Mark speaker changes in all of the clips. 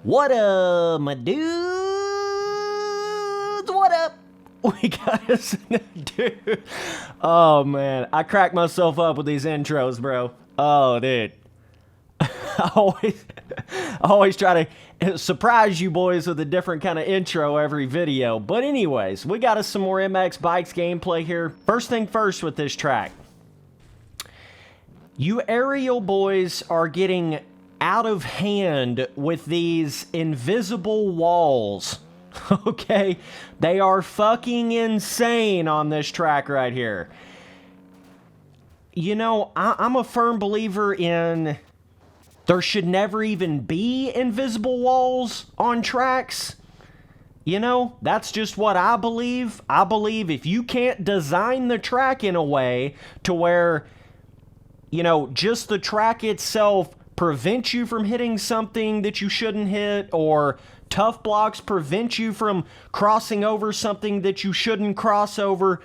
Speaker 1: What up, my dudes? What up? We got us, dude. Oh, man. I crack myself up with these intros, bro. Oh, dude. I always try to surprise you boys with a different kind of intro every video. But anyways, we got us some more MX Bikes gameplay here. First thing first with this track. You aerial boys are getting out of hand with these invisible walls. Okay? They are fucking insane on this track right here. You know, I'm a firm believer in there should never even be invisible walls on tracks. You know, that's just what I believe. I believe if you can't design the track in a way to where, you know, just the track itself prevents you from hitting something that you shouldn't hit, or tough blocks prevent you from crossing over something that you shouldn't cross over,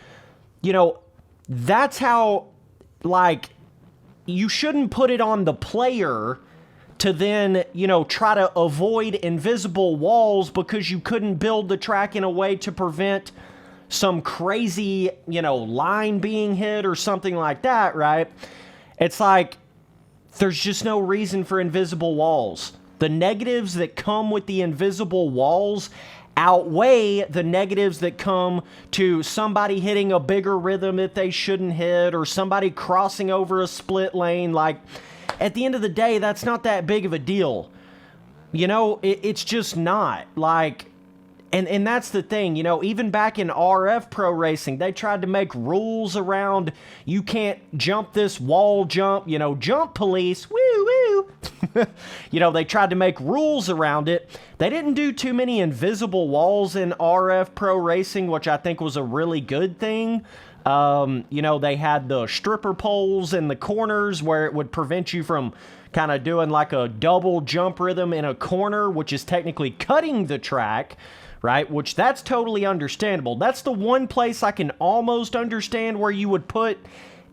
Speaker 1: you know, that's how, like, you shouldn't put it on the player to then, you know, try to avoid invisible walls because you couldn't build the track in a way to prevent some crazy, you know, line being hit or something like that, right? It's like, there's just no reason for invisible walls. The negatives that come with the invisible walls outweigh the negatives that come to somebody hitting a bigger rhythm that they shouldn't hit, or somebody crossing over a split lane. Like, at the end of the day, that's not that big of a deal. You know, it's just not. Like, and that's the thing, you know, even back in RF Pro Racing, they tried to make rules around, you can't jump this wall jump, you know, jump police, woo woo. You know, they tried to make rules around it. They didn't do too many invisible walls in RF Pro Racing, which I think was a really good thing. You know, they had the stripper poles in the corners where it would prevent you from kind of doing like a double jump rhythm in a corner, which is technically cutting the track, right? Which that's totally understandable. That's the one place I can almost understand where you would put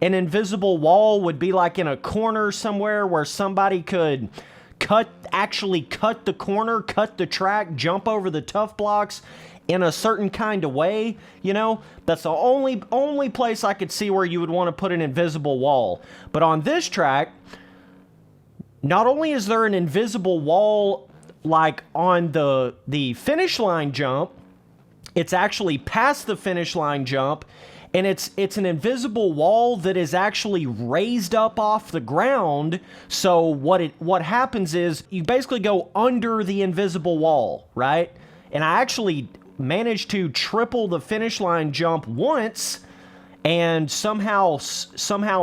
Speaker 1: an invisible wall, would be like in a corner somewhere where somebody could actually cut the corner, cut the track, jump over the tough blocks in a certain kind of way, you know? That's the only place I could see where you would want to put an invisible wall. But on this track, not only is there an invisible wall like on the finish line jump, it's actually past the finish line jump, and it's an invisible wall that is actually raised up off the ground. So what happens is you basically go under the invisible wall, right? And I actually managed to triple the finish line jump once and somehow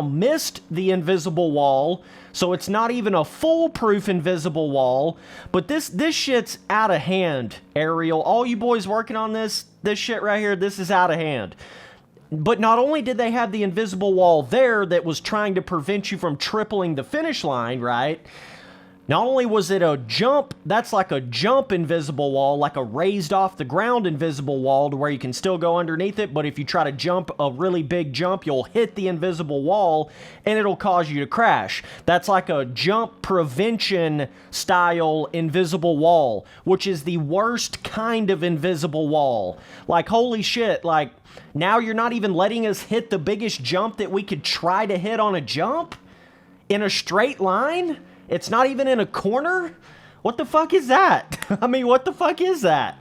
Speaker 1: missed the invisible wall. So it's not even a foolproof invisible wall. But this shit's out of hand, Ariel. All you boys working on this shit right here, this is out of hand. But not only did they have the invisible wall there that was trying to prevent you from tripling the finish line, right? Not only was it a jump, that's like a jump invisible wall, like a raised off the ground invisible wall to where you can still go underneath it, but if you try to jump a really big jump, you'll hit the invisible wall and it'll cause you to crash. That's like a jump prevention style invisible wall, which is the worst kind of invisible wall. Like, holy shit, like, now you're not even letting us hit the biggest jump that we could try to hit on a jump in a straight line? It's not even in a corner? What the fuck is that? I mean, what the fuck is that?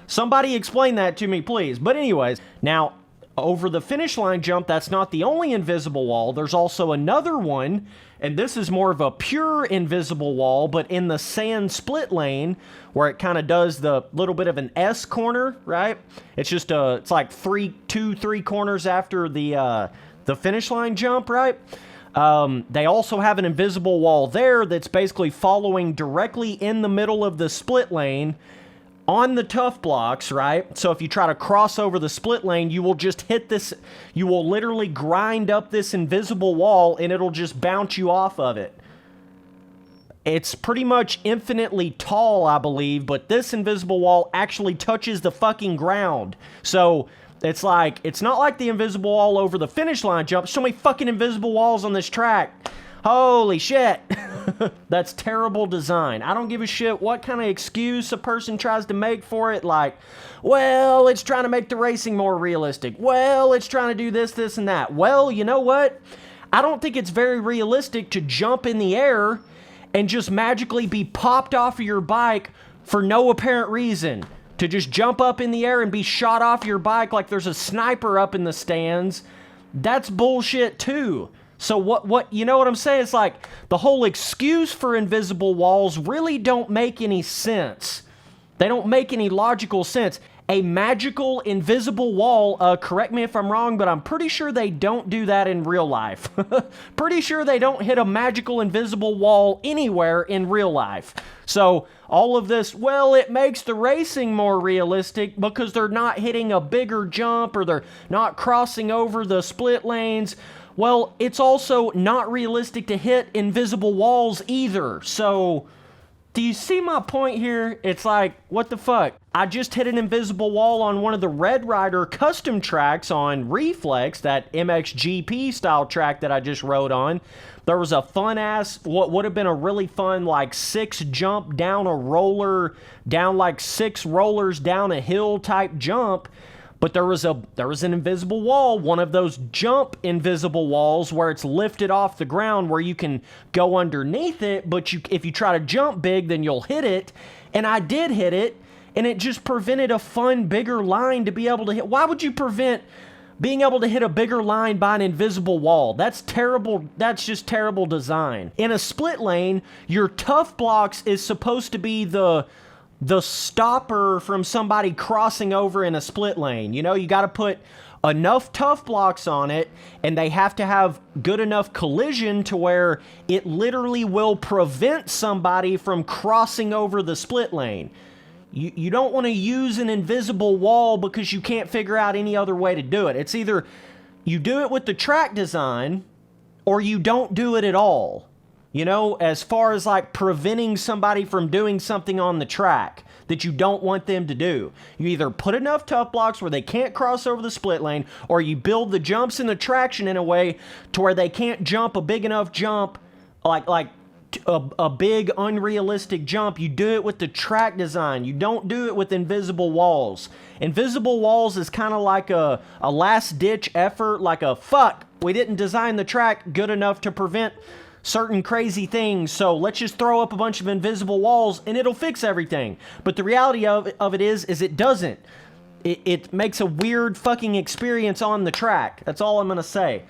Speaker 1: Somebody explain that to me, please. But anyways, now, over the finish line jump, that's not the only invisible wall. There's also another one, and this is more of a pure invisible wall, but in the sand split lane, where it kind of does the little bit of an S corner, right? It's just it's like three corners after the finish line jump, right? They also have an invisible wall there that's basically following directly in the middle of the split lane on the tough blocks, right? So if you try to cross over the split lane, you will just hit this, you will literally grind up this invisible wall and it'll just bounce you off of it. It's pretty much infinitely tall, I believe, but this invisible wall actually touches the fucking ground. So it's like, it's not like the invisible wall over the finish line jump. So many fucking invisible walls on this track. Holy shit. That's terrible design. I don't give a shit what kind of excuse a person tries to make for it, like, well, it's trying to make the racing more realistic. Well, it's trying to do this, this, and that. Well, you know what? I don't think it's very realistic to jump in the air and just magically be popped off of your bike for no apparent reason. To just jump up in the air and be shot off your bike like there's a sniper up in the stands, that's bullshit too. So what you know what I'm saying? It's like the whole excuse for invisible walls really don't make any sense. They don't make any logical sense. A magical invisible wall, correct me if I'm wrong, but I'm pretty sure they don't do that in real life. Pretty sure they don't hit a magical invisible wall anywhere in real life. So all of this, well, it makes the racing more realistic because they're not hitting a bigger jump or they're not crossing over the split lanes. Well, it's also not realistic to hit invisible walls either. So, do you see my point here? It's like, what the fuck? I just hit an invisible wall on one of the Red Rider custom tracks on Reflex, that MXGP style track that I just rode on. There was a fun-ass, what would have been a really fun, like, 6 jump down a roller, down like 6 rollers down a hill type jump. But there was an invisible wall, one of those jump invisible walls where it's lifted off the ground where you can go underneath it, but if you try to jump big, then you'll hit it. And I did hit it, and it just prevented a fun, bigger line to be able to hit. Why would you prevent being able to hit a bigger line by an invisible wall? That's terrible. That's just terrible design. In a split lane, your tough blocks is supposed to be the stopper from somebody crossing over in a split lane. You know, you got to put enough tough blocks on it, and they have to have good enough collision to where it literally will prevent somebody from crossing over the split lane. You don't want to use an invisible wall because you can't figure out any other way to do it. It's either you do it with the track design or you don't do it at all. You know, as far as like preventing somebody from doing something on the track that you don't want them to do. You either put enough tough blocks where they can't cross over the split lane, or you build the jumps and the traction in a way to where they can't jump a big enough jump, like a big unrealistic jump. You do it with the track design. You don't do it with invisible walls. Invisible walls is kind of like a last ditch effort, like a fuck, we didn't design the track good enough to prevent certain crazy things, so let's just throw up a bunch of invisible walls and it'll fix everything. But the reality of it is it doesn't. It makes a weird fucking experience on the track. That's all I'm gonna say.